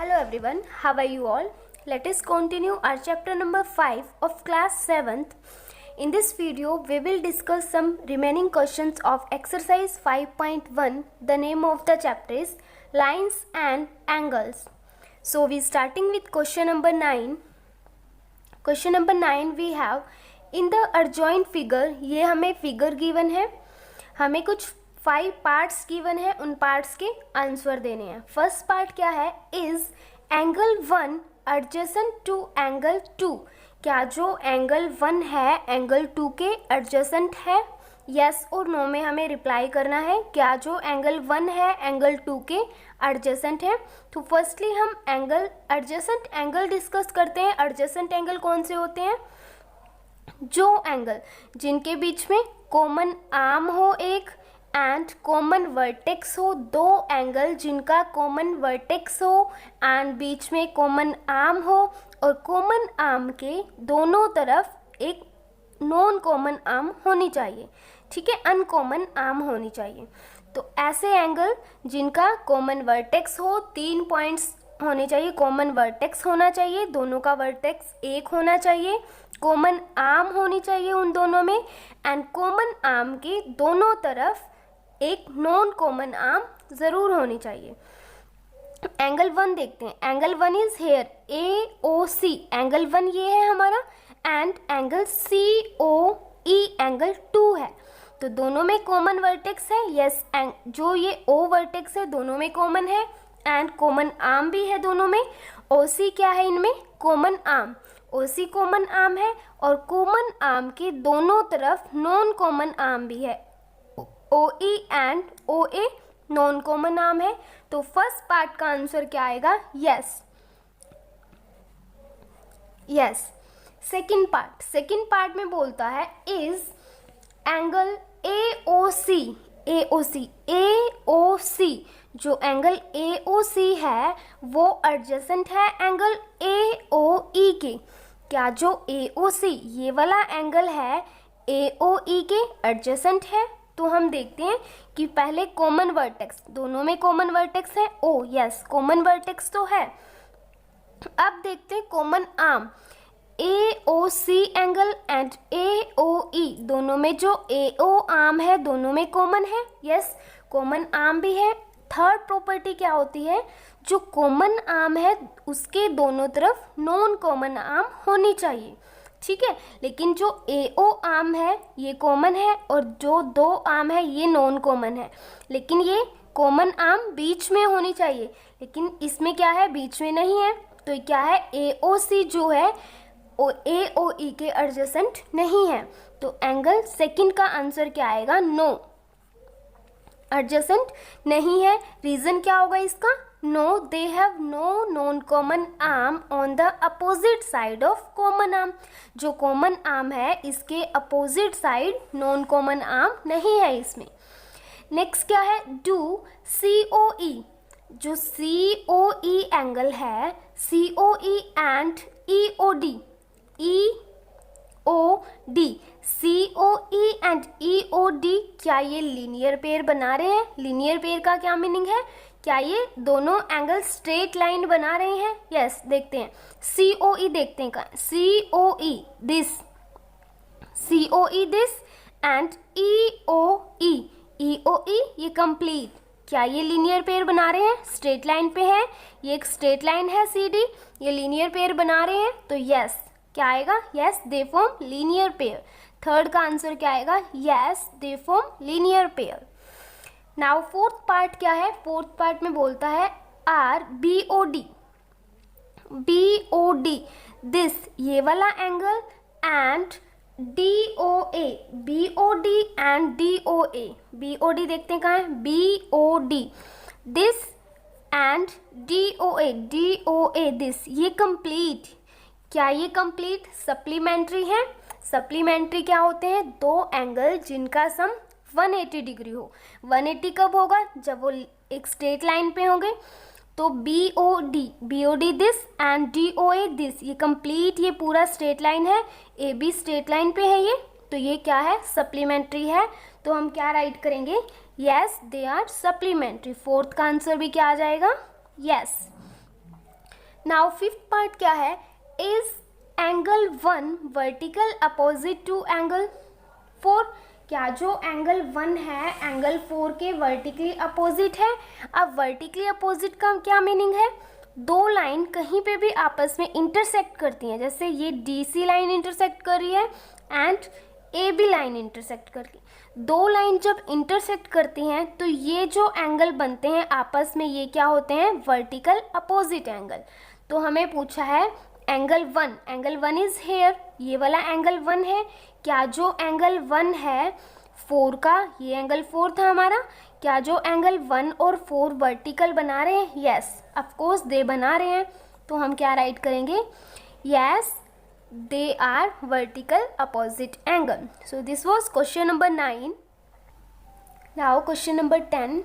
Hello everyone, how are you all? Let us continue our chapter number 5 of class 7th. In this video, we will discuss some remaining questions of exercise 5.1. The name of the chapter is Lines and Angles. So we starting with question number 9. Question number 9 we have in the adjoint figure. ये हमें figure given है, हमें कुछ 5 parts given है, उन parts के answer देने हैं. फर्स्ट पार्ट क्या है? Is angle 1 adjacent to angle 2. क्या जो एंगल 1 है एंगल 2 के एडजेसेंट है? यस और नो में हमें रिप्लाई करना है. क्या जो एंगल 1 है एंगल 2 के एडजेसेंट है? तो फर्स्टली हम एंगल एडजेसेंट एंगल डिस्कस करते हैं. एडजेसेंट एंगल कौन से होते हैं? जो एंगल जिनके बीच में कॉमन आर्म हो एक एंड कॉमन वर्टेक्स हो. दो एंगल जिनका कॉमन वर्टेक्स हो एंड बीच में कॉमन आर्म हो और कॉमन आर्म के दोनों तरफ एक नॉन कॉमन आर्म होनी चाहिए. ठीक है, अनकॉमन आर्म होनी चाहिए. तो ऐसे एंगल जिनका कॉमन वर्टेक्स हो, 3 पॉइंट्स होने चाहिए. कॉमन वर्टेक्स होना चाहिए, दोनों का वर्टेक्स एक होना चाहिए, कॉमन आर्म होनी चाहिए उन दोनों में एंड कॉमन आर्म के दोनों तरफ एक नॉन कॉमन आर्म जरूर होनी चाहिए. एंगल 1 देखते हैं. Angle 1 is here AOC. Angle 1 ये है हमारा एंड एंगल COE एंगल 2 है. तो दोनों में कॉमन वर्टेक्स है. यस, जो ये O वर्टेक्स है दोनों में कॉमन है एंड कॉमन आर्म भी है दोनों में. OC क्या है इनमें? Common arm. OC common arm है और कॉमन आर्म के दोनों तरफ नॉन कॉमन आर्म भी है. OE and OA non common arm है. तो फर्स्ट पार्ट का आंसर क्या आएगा? यस. यस. सेकंड पार्ट में बोलता है इज एंगल AOC. जो एंगल AOC है वो एडजेसेंट है एंगल AOE के. क्या जो AOC ये वाला एंगल है AOE के एडजेसेंट है? तो हम देखते हैं कि पहले कॉमन वर्टेक्स, दोनों में कॉमन वर्टेक्स है O. यस, कॉमन वर्टेक्स तो है. अब देखते हैं common arm AOC angle and AOE. दोनों में जो AO आर्म है दोनों में कॉमन है. यस, कॉमन आर्म भी है. थर्ड प्रॉपर्टी क्या होती है? जो कॉमन आर्म है उसके दोनों तरफ नॉन कॉमन आर्म होनी चाहिए. ठीक है, लेकिन जो AO आर्म है ये कॉमन है और जो दो आर्म है ये नॉन कॉमन है. लेकिन ये कॉमन आर्म बीच में होनी चाहिए, लेकिन इसमें क्या है? बीच में नहीं है. तो ये क्या है? AOC जो है AOE के एडजेसेंट नहीं है. तो एंगल सेकंड का आंसर क्या आएगा? नो, एडजेसेंट नहीं है. रीजन क्या होगा इसका? No, they have no non common arm on the opposite side of common arm. जो कॉमन आर्म है इसके opposite side non common arm नहीं है इसमें. नेक्स्ट क्या है? डू COE. जो COE एंगल है COE and EOD. COE and EOD क्या ये लीनियर पेयर बना रहे हैं? लीनियर पेयर का क्या मीनिंग है? क्या ये दोनों एंगल स्ट्रेट लाइन बना रहे हैं? यस, देखते हैं. COE देखते हैं. COE दिस एंड EOE ये कंप्लीट. क्या ये लीनियर पेयर बना रहे हैं? स्ट्रेट लाइन पे है, ये एक स्ट्रेट लाइन है CD, ये लीनियर पेयर बना रहे हैं. तो यस, क्या आएगा? Yes, they form linear pair. Third का आंसर क्या आएगा? Yes, they form linear pair. Now fourth part क्या है? फोर्थ पार्ट में बोलता है BOD दिस ये वाला angle and DOA. BOD and BOD देखते हैं कहाँ है? BOD this and DOA this ये कंप्लीट. क्या ये कंप्लीट? सप्लीमेंट्री है. सप्लीमेंट्री क्या होते हैं? दो एंगल जिनका सम 180 डिग्री हो. 180 कब होगा? जब वो एक स्ट्रेट लाइन पे होंगे. तो BOD this and DOA this ये कंप्लीट, ये पूरा स्ट्रेट लाइन है. AB स्ट्रेट लाइन पे है ये. तो ये क्या है? सप्लीमेंट्री है. तो हम क्या राइट करेंगे? Yes, they are supplementary. Fourth का आंसर भी क्या आ जाएगा? यस. नाउ फिफ्थ पार्ट क्या है, is angle 1 vertical opposite to angle 4। क्या जो एंगल 1 है एंगल 4 के वर्टिकली अपोजिट है। अब वर्टिकली अपोजिट का क्या मीनिंग है, दो लाइन कहीं पे भी आपस में इंटरसेक्ट करती हैं, जैसे ये DC लाइन इंटरसेक्ट कर रही है एंड AB लाइन इंटरसेक्ट कर रही है। दो लाइन जब इंटरसेक्ट करती हैं तो ये जो एंगल बनते हैं आपस में, ये क्या होते हैं, वर्टिकल अपोजिट एंगल। तो हमें पूछा है एंगल 1 इज हेयर, ये वाला एंगल 1 है। क्या जो एंगल 1 है 4 का, ये एंगल 4 था हमारा, क्या जो एंगल 1 और 4 वर्टिकल बना रहे हैं, यस ऑफ कोर्स दे बना रहे हैं। तो हम क्या राइट करेंगे, yes they are vertical opposite angle. So this was question number 9। Now question number 10,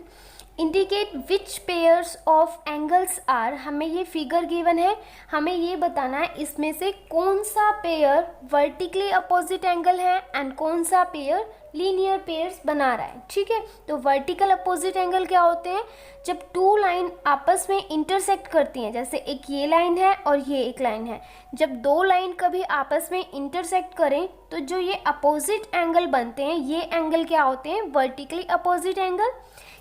indicate which pairs of angles are. हमें ये फिगर गिवन है, हमें ये बताना है इसमें से कौन सा पेयर वर्टिकली अपोजिट एंगल है एंड कौन सा पेयर लीनियर पेयर्स बना रहा है। ठीक है, तो वर्टिकल अपोजिट एंगल क्या होते हैं, जब टू लाइन आपस में इंटरसेक्ट करती हैं, जैसे एक ये लाइन है और ये एक लाइन है, जब दो लाइन कभी आपस में इंटरसेक्ट करें तो जो ये अपोजिट एंगल बनते हैं, ये एंगल क्या होते हैं, वर्टिकली अपोजिट एंगल।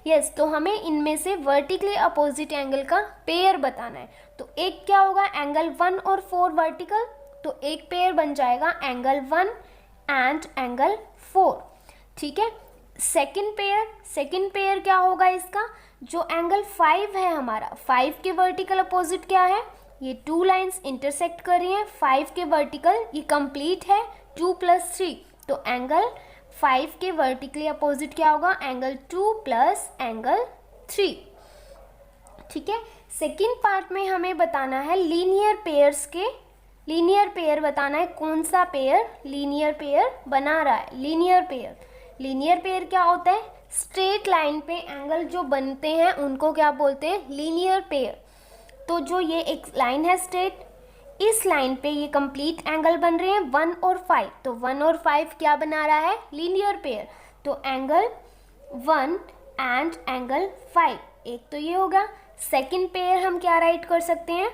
यस, तो हमें इनमें से वर्टिकली अपोजिट एंगल का पेयर बताना है। तो एक क्या होगा, एंगल 1 और 4 वर्टिकल, तो एक पेयर बन जाएगा एंगल 1 एंड एंगल 4। ठीक है, सेकंड पेयर क्या होगा इसका, जो एंगल 5 है हमारा, 5 के वर्टिकल अपोजिट क्या है, ये टू लाइंस इंटरसेक्ट कर रही हैं, 5 के वर्टिकल ये कंप्लीट है 2 + 3, तो एंगल 5 के वर्टिकली अपोजिट क्या होगा, एंगल 2 + एंगल 3। ठीक है, सेकंड पार्ट में हमें बताना है लीनियर पेयर बताना है, कौन सा पेयर लीनियर पेयर बना रहा है। लीनियर पेयर क्या होता है, स्ट्रेट लाइन पे एंगल जो बनते हैं उनको क्या बोलते हैं, लीनियर पेयर। तो जो ये एक लाइन है स्ट्रेट, इस लाइन पे ये कंप्लीट एंगल बन रहे हैं 1 और 5, तो 1 और 5 क्या बना रहा है, लीनियर पेयर। तो एंगल 1 एंड एंगल 5, एक तो ये होगा। सेकंड पेयर हम क्या राइट कर सकते हैं,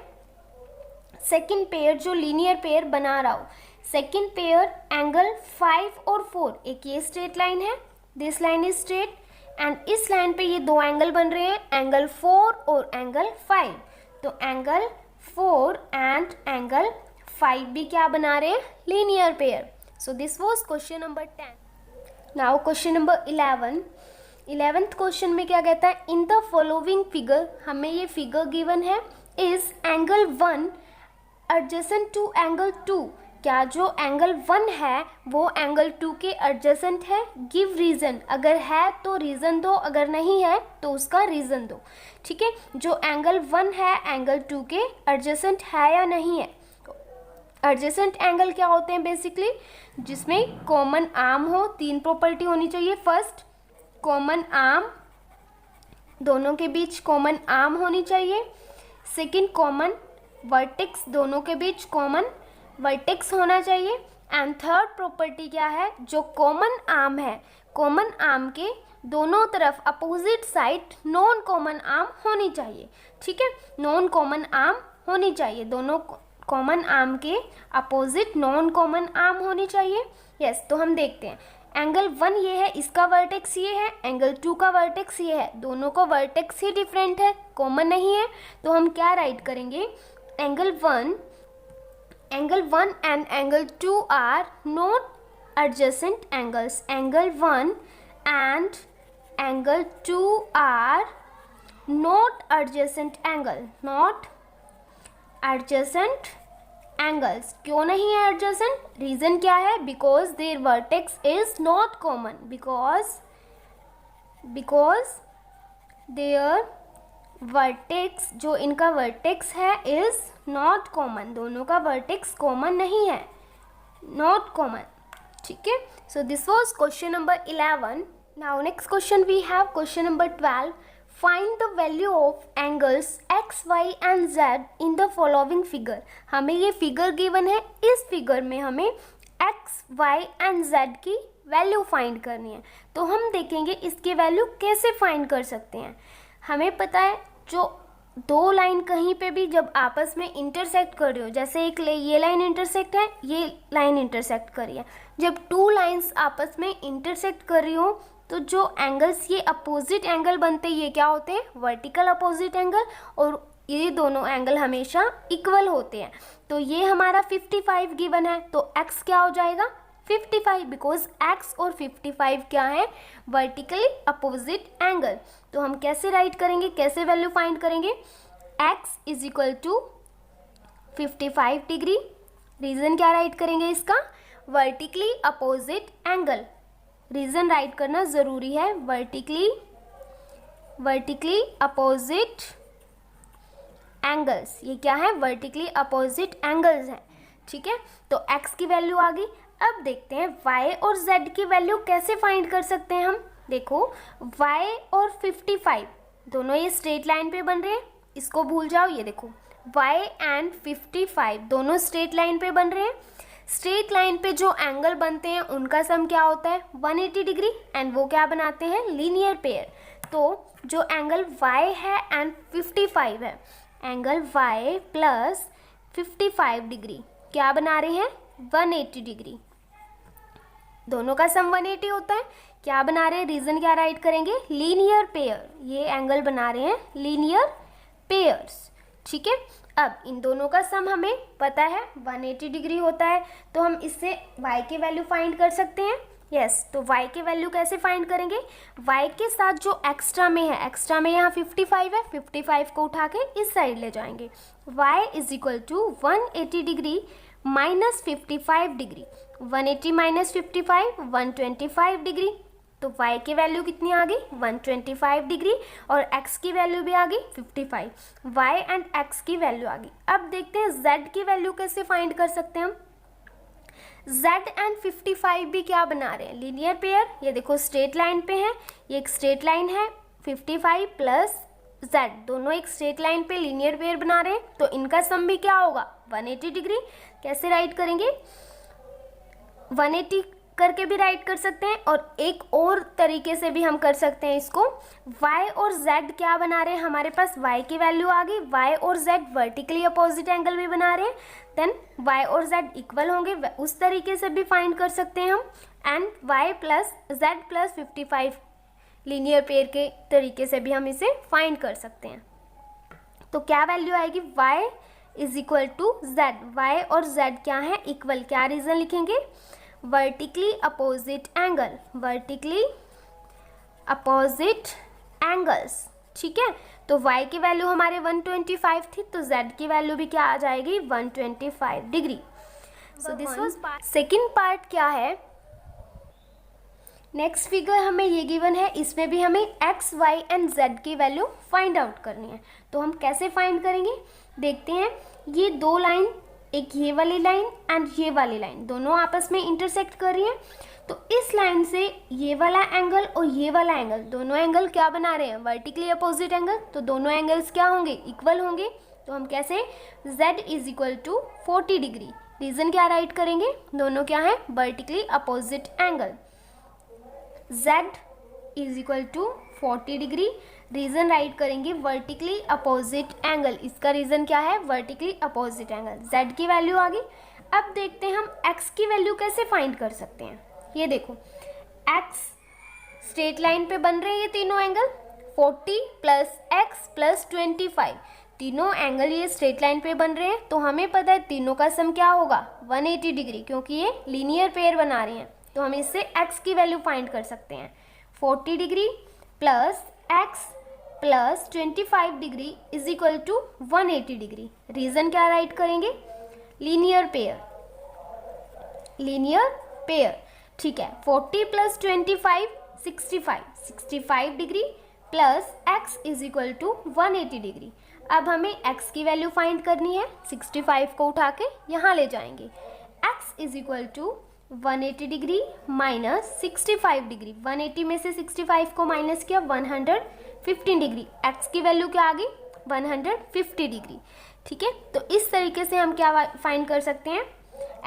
सेकंड पेयर जो लीनियर पेयर बना रहा हो, सेकंड पेयर एंगल 5 और 4, एक ये स्ट्रेट लाइन है, this line is straight and इस लाइन पे ये दो एंगल बन रहे हैं, एंगल 4 और एंगल 5। तो एंगल 4 एंड एंगल 5 भी क्या बना रहे हैं, linear pair. So this was question number 10। Now question number 11th question में क्या कहता है, इन द फॉलोइंग फिगर, हमें ये फिगर गिवन है, is angle 1 adjacent to angle 2। क्या जो एंगल 1 है वो एंगल 2 के एडजेसेंट है, गिव रीजन, अगर है तो रीजन दो, अगर नहीं है तो उसका रीजन दो। ठीक है, जो एंगल 1 है एंगल 2 के एडजेसेंट है या नहीं है। एडजेसेंट एंगल क्या होते हैं, बेसिकली जिसमें कॉमन आर्म हो, 3 प्रॉपर्टी होनी चाहिए। फर्स्ट, कॉमन आर्म, दोनों के बीच कॉमन आर्म होनी चाहिए। सेकंड, कॉमन वर्टेक्स, दोनों के बीच कॉमन वर्टेक्स होना चाहिए। एंड थर्ड प्रॉपर्टी क्या है, जो कॉमन आर्म है, कॉमन आर्म के दोनों तरफ opposite side non common arm होनी चाहिए। ठीक है, नॉन कॉमन आर्म होनी चाहिए, दोनों कॉमन आर्म के अपोजिट नॉन कॉमन आर्म होनी चाहिए। यस, तो हम देखते हैं, एंगल 1 ये है, इसका वर्टेक्स ये है, एंगल 2 का वर्टेक्स ये है, दोनों का वर्टेक्स ही डिफरेंट है, कॉमन नहीं है। तो हम क्या राइट करेंगे, angle 1 and angle 2 are not adjacent angles. Angle 1 and angle 2 are not adjacent angle. Not adjacent angles. क्यों नहीं है adjacent? Reason क्या है? Because their vertex is not common. Because their vertex, जो इनका वर्टेक्स है, इज नॉट कॉमन, दोनों का वर्टेक्स कॉमन नहीं है, नॉट कॉमन। ठीक है, so this was question number 11। Now next question we have question number 12। Find the value of angles x, y and z in the following figure. हमें ये figure given है, इस figure में हमें एक्स, वाई एंड जेड की value find करनी है। तो हम देखेंगे इसकी वैल्यू कैसे फाइंड कर सकते हैं। हमें पता है जो दो लाइन कहीं पे भी जब आपस में इंटरसेक्ट कर रही हो, जैसे एक ये लाइन इंटरसेक्ट है, ये लाइन इंटरसेक्ट कर रही है, जब टू लाइंस आपस में इंटरसेक्ट कर रही हो तो जो एंगल्स ये अपोजिट एंगल बनते हैं ये क्या होते हैं, वर्टिकल अपोजिट एंगल, और ये दोनों एंगल हमेशा इक्वल होते हैं। तो ये हमारा 55 गिवन है, तो x क्या हो जाएगा 55, बिकॉज x और 55 क्या है, वर्टिकली अपोजिट एंगल। तो हम कैसे राइट करेंगे, कैसे वैल्यू फाइंड करेंगे, x is equal to 55 degree, reason क्या राइट करेंगे इसका, vertically opposite angle, reason write करना जरूरी है, वर्टिकली अपोजिट एंगल्स, ये क्या है, वर्टिकली अपोजिट एंगल्स हैं, ठीक है। तो x की वैल्यू आ गई। अब देखते हैं y और z की वैल्यू कैसे फाइंड कर सकते हैं हम। देखो y और 55 दोनों ये स्ट्रेट लाइन पे बन रहे हैं, इसको भूल जाओ, ये देखो y एंड 55 दोनों स्ट्रेट लाइन पे बन रहे हैं। स्ट्रेट लाइन पे जो एंगल बनते हैं उनका सम क्या होता है 180 डिग्री, एंड वो क्या बनाते हैं, लीनियर पेयर। तो जो एंगल y है एंड 55 है, एंगल y प्लस 55 डिग्री क्या बना रहे हैं 180 डिग्री, दोनों का सम 180 होता है, क्या बना रहे हैं, रीजन क्या राइट करेंगे, लीनियर पेयर, ये एंगल बना रहे हैं लीनियर पेयर्स, ठीक है। अब इन दोनों का सम हमें पता है 180 डिग्री होता है, तो हम इससे y की वैल्यू फाइंड कर सकते हैं। यस, तो y की वैल्यू कैसे फाइंड करेंगे, y के साथ जो एक्स्ट्रा में है, एक्स्ट्रा में यहाँ 55 है, 55 को उठा के इस साइड ले जाएंगे, y is equal to 180 degree minus 55 degree, 180 माइनस 55 125 डिग्री, तो y की वैल्यू कितनी आ गई 125 डिग्री, और x की वैल्यू भी आ गई 55, y एंड x की वैल्यू आ गई। अब देखते हैं z की वैल्यू कैसे फाइंड कर सकते हैं हम। z एंड 55 भी क्या बना रहे हैं, लीनियर पेयर, ये देखो स्ट्रेट लाइन पे है, ये एक स्ट्रेट लाइन है, 55 प्लस z दोनों एक स्ट्रेट लाइन पे लीनियर पेयर बना रहे हैं, तो इनका सम भी क्या होगा 180 डिग्री। कैसे राइट करेंगे, 180 करके भी राइट कर सकते हैं, और एक और तरीके से भी हम कर सकते हैं इसको, y और z क्या बना रहे हैं, हमारे पास y की वैल्यू आ गई, y और z वर्टिकली अपोजिट एंगल भी बना रहे हैं, देन y और z इक्वल होंगे, उस तरीके से भी फाइंड कर सकते हैं हम, and y plus z plus 55 linear pair के तरीके से भी हम इसे फाइंड कर सकते हैं। तो क्या वैल्यू आएगी, y is equal to z, y और z क्या है इक्वल, क्या रीजन लिखेंगे, vertically opposite angle, vertically opposite angles, ठीक है। तो y की वैल्यू हमारे 125 थी, तो z की वैल्यू भी क्या आ जाएगी 125 degree. So this was part. Second part क्या है, नेक्स्ट फिगर हमें ये गिवन है, इसमें भी हमें x, y एंड z की वैल्यू फाइंड आउट करनी है। तो हम कैसे फाइंड करेंगे, देखते हैं। ये दो लाइन, एक ये वाली लाइन एंड ये वाली लाइन, दोनों आपस में इंटरसेक्ट कर रही हैं, तो इस लाइन से ये वाला एंगल और ये वाला एंगल, दोनों एंगल क्या बना रहे हैं, वर्टिकली अपोजिट एंगल, तो दोनों एंगल्स क्या होंगे, इक्वल होंगे। तो हम कैसे, z is equal to 40 degree, reason क्या राइट करेंगे, दोनों क्या है vertically opposite angle, z is equal to 40 degree, reason write करेंगे वर्टिकली अपोजिट एंगल, इसका रीजन क्या है वर्टिकली अपोजिट एंगल, z की वैल्यू आ गई। अब देखते हैं हम x की वैल्यू कैसे फाइंड कर सकते हैं। ये देखो x स्ट्रेट लाइन पे बन रहे हैं ये तीनों एंगल, 40 प्लस x प्लस 25, तीनों एंगल ये स्ट्रेट लाइन पे बन रहे हैं, तो हमें पता है तीनों का सम क्या होगा 180 डिग्री, क्योंकि ये लीनियर पेयर बना रहे हैं, तो हम इससे x की वैल्यू फाइंड कर सकते हैं। 40 degree plus x plus 25 degree is equal to 180 degree, reason क्या राइट करेंगे, लीनियर पेयर, लीनियर पेयर, ठीक है। 40 plus 25 65 degree plus x is equal to 180 degree. अब हमें x की वैल्यू फाइंड करनी है, 65 को उठा के यहाँ ले जाएंगे, x is equal to 180 degree minus 65 degree, 180 में से 65 को माइनस किया 115 डिग्री, x की वैल्यू क्या आ गई 150 डिग्री, ठीक है। तो इस तरीके से हम क्या फाइंड कर सकते हैं,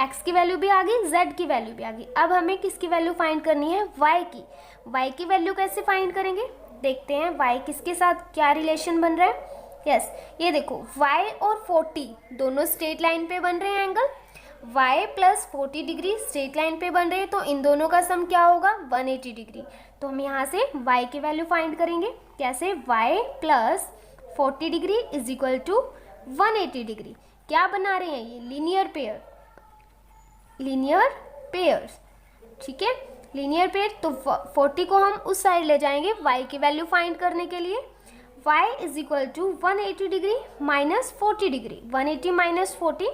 x की वैल्यू भी आ गई, z की वैल्यू भी आ गई। अब हमें किसकी वैल्यू फाइंड करनी है, y की वैल्यू कैसे फाइंड करेंगे, देखते हैं y किसके साथ क्या रिलेशन बन रहा है, यस ये देखो y और 40 दोनों स्ट्रेट लाइन पे बन रहे हैं angle, y plus 40 degree straight line पे बन रहे हैं, तो इन दोनों का सम क्या होगा 180 डिग्री। तो हम यहाँ से y की वैल्यू फाइंड करेंगे कैसे, y plus 40 degree is equal to 180 degree. क्या बना रहे हैं ये लीनियर पेयर्स, ठीक है लीनियर पेयर। तो 40 को हम उस साइड ले जाएंगे y की वैल्यू फाइंड करने के लिए, y is equal to 180 degree minus 40 degree, 180 माइनस 40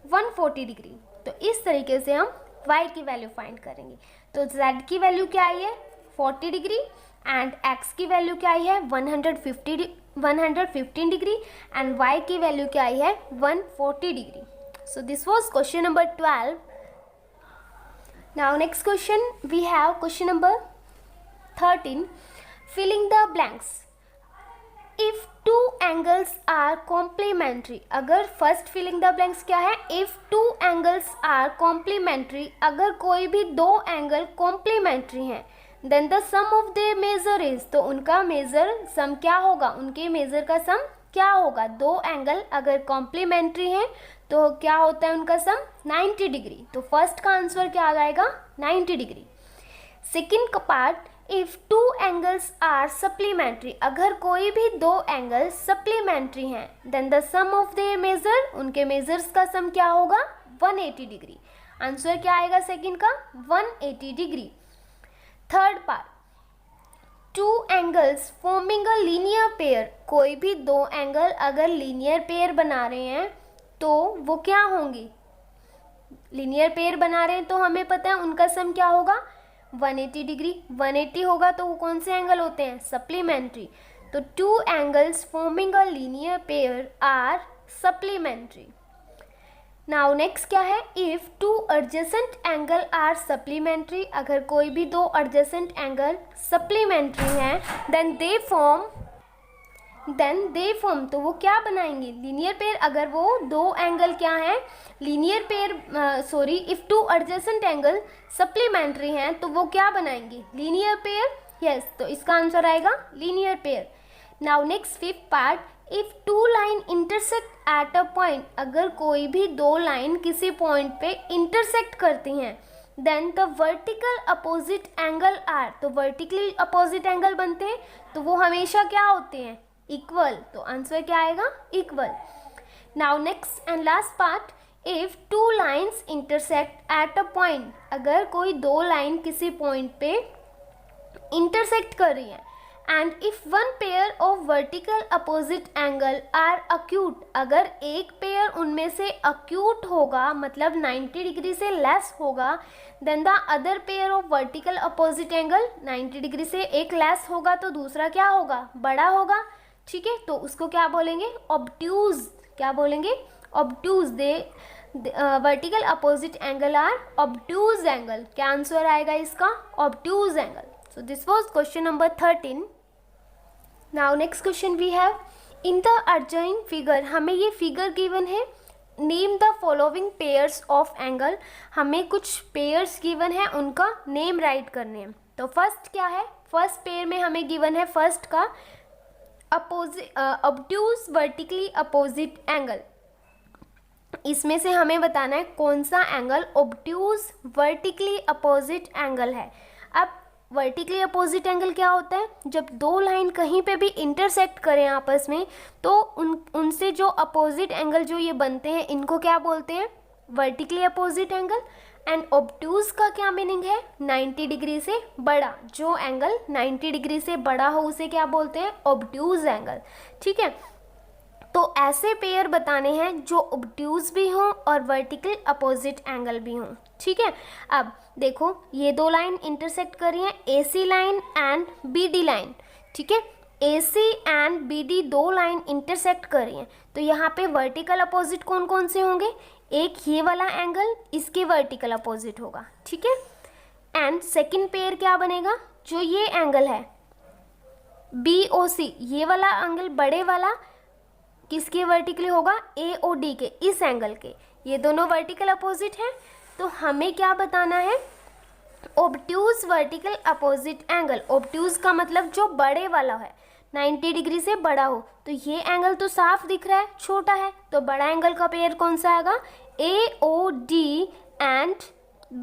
140 डिग्री। तो इस तरीके से हम y की वैल्यू फाइंड करेंगे। तो z की वैल्यू क्या आई है 40 डिग्री एंड x की वैल्यू क्या आई है 115 डिग्री एंड y की वैल्यू क्या आई है 140 degree. So this was question number 12. Now next question we have question number 13, filling the blanks. If two angles are complementary, अगर first filling the blanks क्या है, if two angles are complementary, अगर कोई भी दो angle complementary हैं, then the sum of their measure is, तो उनका मेजर सम क्या होगा, उनके मेजर का सम क्या होगा। दो एंगल अगर कॉम्प्लीमेंट्री हैं तो क्या होता है उनका सम 90 डिग्री। तो फर्स्ट का आंसर क्या आ जाएगा 90 डिग्री। सेकेंड का part, if two angles are supplementary, अगर कोई भी दो एंगल सप्लीमेंट्री हैं, then the sum of their measure, उनके मेजर्स का सम क्या होगा 180 डिग्री। आंसर क्या आएगा सेकेंड का 180 degree. Third part, to angles forming a linear pair, कोई भी दो एंगल अगर लीनियर पेयर बना रहे हैं तो वो क्या होंगे, लीनियर पेयर बना रहे हैं तो हमें पता है उनका सम क्या होगा 180 डिग्री। 180 होगा तो वो कौन से एंगल होते हैं सप्लीमेंट्री। तो two angles forming a linear pair are supplementary. Now next क्या है, if two adjacent angle are supplementary, अगर कोई भी दो एडजेसेंट एंगल सप्लीमेंट्री हैं, देन दे फॉर्म, तो वो क्या बनाएंगे लीनियर पेयर। अगर वो दो एंगल क्या हैं linear pair, if two adjacent angle supplementary हैं तो वो क्या बनाएंगे लीनियर पेयर। यस तो इसका आंसर आएगा linear pair. Now next fifth part, if to line intersect at a point, अगर कोई भी दो लाइन किसी पॉइंट पे इंटरसेक्ट करती हैं, then the vertical opposite angle are, तो वर्टिकली अपोजिट एंगल बनते हैं तो वो हमेशा क्या होते हैं इक्वल। तो आंसर क्या आएगा equal. Now next and last part, if two lines intersect at a point, अगर कोई दो लाइन किसी पॉइंट पे इंटरसेक्ट कर रही हैं, and if one pair of vertical opposite angle are acute, अगर एक पेयर उनमें से अक्यूट होगा मतलब 90 डिग्री से लेस होगा, then the other pair of vertical opposite angle 90 degree से एक लेस होगा तो दूसरा क्या होगा बड़ा होगा। ठीक है तो उसको क्या बोलेंगे ऑब्ट्यूज, क्या बोलेंगे obtuse. They vertical opposite angle are obtuse angle. क्या आंसर आएगा इसका obtuse angle. So this was question number 13. Now next question we have, in the adjoining figure, हमें ये फिगर गिवन है, name the following pairs of angle, हमें कुछ pairs given है उनका नेम राइट करने हैं। तो फर्स्ट क्या है, फर्स्ट पेयर में हमें गिवन है फर्स्ट का ऑब्ट्यूज वर्टिकली अपोजिट एंगल। इसमें से हमें बताना है कौन सा angle obtuse vertically opposite angle है। अब वर्टिकली अपोजिट एंगल क्या होता है, जब दो लाइन कहीं पे भी इंटरसेक्ट करें आपस में तो उनसे जो अपोजिट एंगल जो ये बनते हैं इनको क्या बोलते हैं vertically opposite angle. And obtuse का क्या मीनिंग है 90 डिग्री से बड़ा, जो एंगल 90 डिग्री से बड़ा हो उसे क्या बोलते हैं ऑब्ट्यूज एंगल। ठीक है तो ऐसे पेयर बताने हैं जो ऑब्ट्यूज भी हों और वर्टिकल अपोजिट एंगल भी हों। ठीक है अब देखो ये दो लाइन इंटरसेक्ट कर रही हैं, AC line and BD line. ठीक है AC एंड BD दो लाइन इंटरसेक्ट कर रही हैं तो यहाँ पे वर्टिकल अपोजिट कौन कौन से होंगे, एक ये वाला एंगल इसके वर्टिकल अपोजिट होगा। ठीक है एंड सेकंड पेयर क्या बनेगा, जो ये एंगल है BOC, ये वाला एंगल बड़े वाला किसके वर्टिकली होगा AOD के, इस एंगल के, ये दोनों वर्टिकल अपोजिट हैं। तो हमें क्या बताना है obtuse vertical opposite angle. Obtuse का मतलब जो बड़े वाला है, 90 डिग्री से बड़ा हो। तो ये एंगल तो साफ दिख रहा है, छोटा है, तो बड़ा एंगल का पेयर कौन सा आएगा? AOD and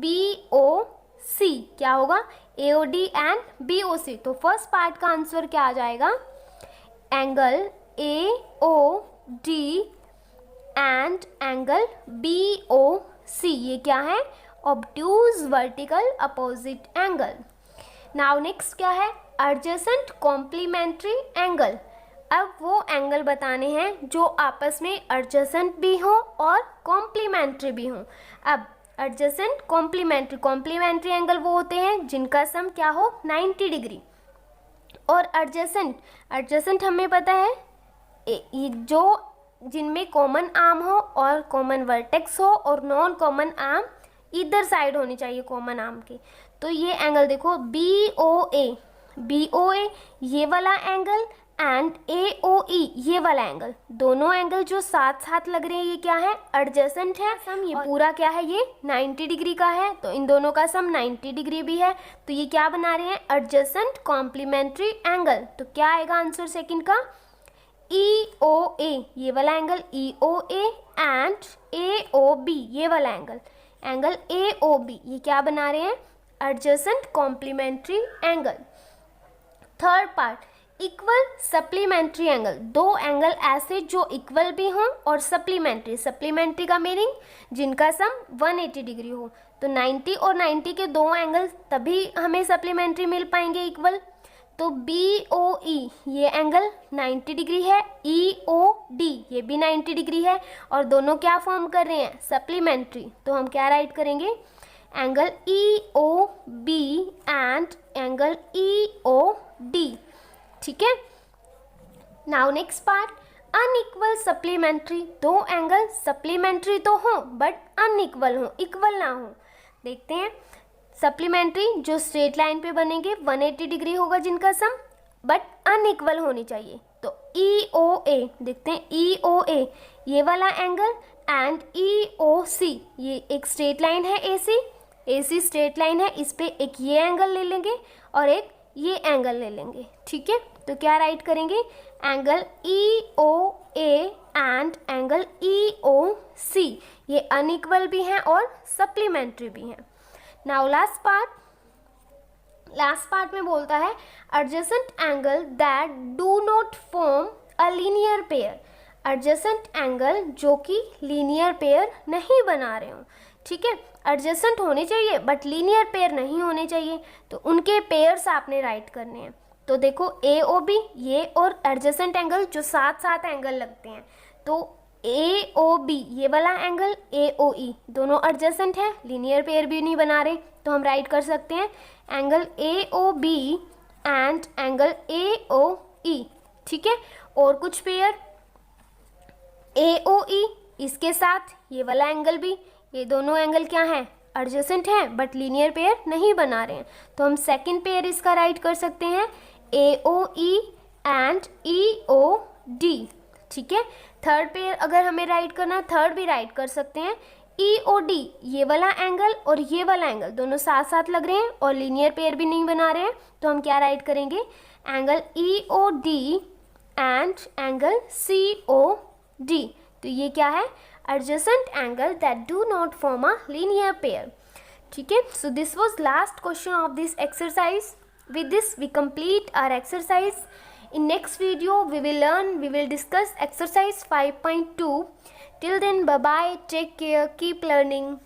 BOC। क्या होगा? AOD and BOC। तो फर्स्ट पार्ट का आंसर क्या आ जाएगा? Angle AOD and angle BOC। ये क्या है? Obtuse vertical opposite angle. Now next क्या है? Adjacent complementary angle. अब वो एंगल बताने हैं जो आपस में एडजेसेंट भी हो और कॉम्प्लीमेंट्री भी हो। अब एडजेसेंट कॉम्प्लीमेंट्री एंगल वो होते हैं जिनका सम क्या हो? 90 डिग्री। और एडजेसेंट हमें पता है जो जिनमें कॉमन आर्म हो और कॉमन वर्टेक्स हो और नॉन कॉमन आर्म इधर साइड होनी चाहिए कॉमन आर्म के। तो ये एंगल देखो BOA ये वाला एंगल एंड AOE ये वाला एंगल, दोनों एंगल जो साथ साथ लग रहे हैं ये क्या है? एडजेसेंट है। सम ये पूरा क्या है? ये 90 डिग्री का है, तो इन दोनों का सम 90 डिग्री भी है। तो ये क्या बना रहे हैं? Adjacent complementary angle. तो क्या आएगा आंसर सेकंड का? EOA ये वाला एंगल EOA एंड AOB ये वाला एंगल AOB ये क्या बना रहे हैं? Adjacent complementary angle. Third part, equal supplementary angle. दो एंगल ऐसे जो इक्वल भी हों और सप्लीमेंट्री का मीनिंग जिनका सम 180 डिग्री हो। तो 90 और 90 के दो एंगल तभी हमें सप्लीमेंट्री मिल पाएंगे इक्वल। तो BOE ये एंगल 90 डिग्री है, EOD ये भी 90 डिग्री है और दोनों क्या फॉर्म कर रहे हैं? सप्लीमेंट्री। तो हम क्या राइट करेंगे? Angle EOB and angle EOD। ठीक है। Now next part, unequal supplementary. दो एंगल सप्लीमेंट्री तो हो बट अनइक्वल हो, इक्वल ना हो। देखते हैं। सप्लीमेंट्री जो स्ट्रेट लाइन पे बनेंगे 180 डिग्री होगा जिनका सम, बट अनइक्वल होनी चाहिए। तो EOA देखते हैं, EOA ये वाला एंगल एंड EOC ये एक स्ट्रेट लाइन है, AC स्ट्रेट लाइन है। इस पे एक ये एंगल ले लेंगे और एक ये एंगल ले लेंगे। ठीक है। तो क्या राइट करेंगे? Angle EOA and angle EOC ये अनइक्वल भी हैं और सप्लीमेंट्री भी हैं। नाउ लास्ट पार्ट में बोलता है adjacent angle that do not form a linear pair. Adjacent angle जो कि लीनियर पेयर नहीं बना रहे हो। ठीक है। एडजेसेंट होने चाहिए बट लीनियर पेयर नहीं होने चाहिए, तो उनके पेयर्स आपने राइट करने हैं। तो देखो AOB ये और एडजेसेंट एंगल जो साथ साथ एंगल लगते हैं, तो AOB ये वाला एंगल AOE दोनों एडजेसेंट है, लीनियर पेयर भी नहीं बना रहे। तो हम राइट कर सकते हैं angle AOB and angle AOE। ठीक है। और कुछ पेयर AOE इसके साथ ये वाला एंगल भी, ये दोनों एंगल क्या हैं? एडजेसेंट हैं बट लीनियर पेयर नहीं बना रहे हैं। तो हम सेकंड पेयर इसका राइट कर सकते हैं AOE एंड EOD। ठीक है। थर्ड पेयर अगर हमें राइट करना, थर्ड भी राइट कर सकते हैं EOD ये वाला एंगल और ये वाला एंगल दोनों साथ साथ लग रहे हैं और लीनियर पेयर भी नहीं बना रहे हैं। तो हम क्या राइट करेंगे? Angle EOD and angle COD। तो ये क्या है? Adjacent angle that do not form a linear pair. ठीक है। So this was last question of this exercise. With this we complete our exercise. In next video we will discuss exercise 5.2. Till then, bye bye, take care, keep learning.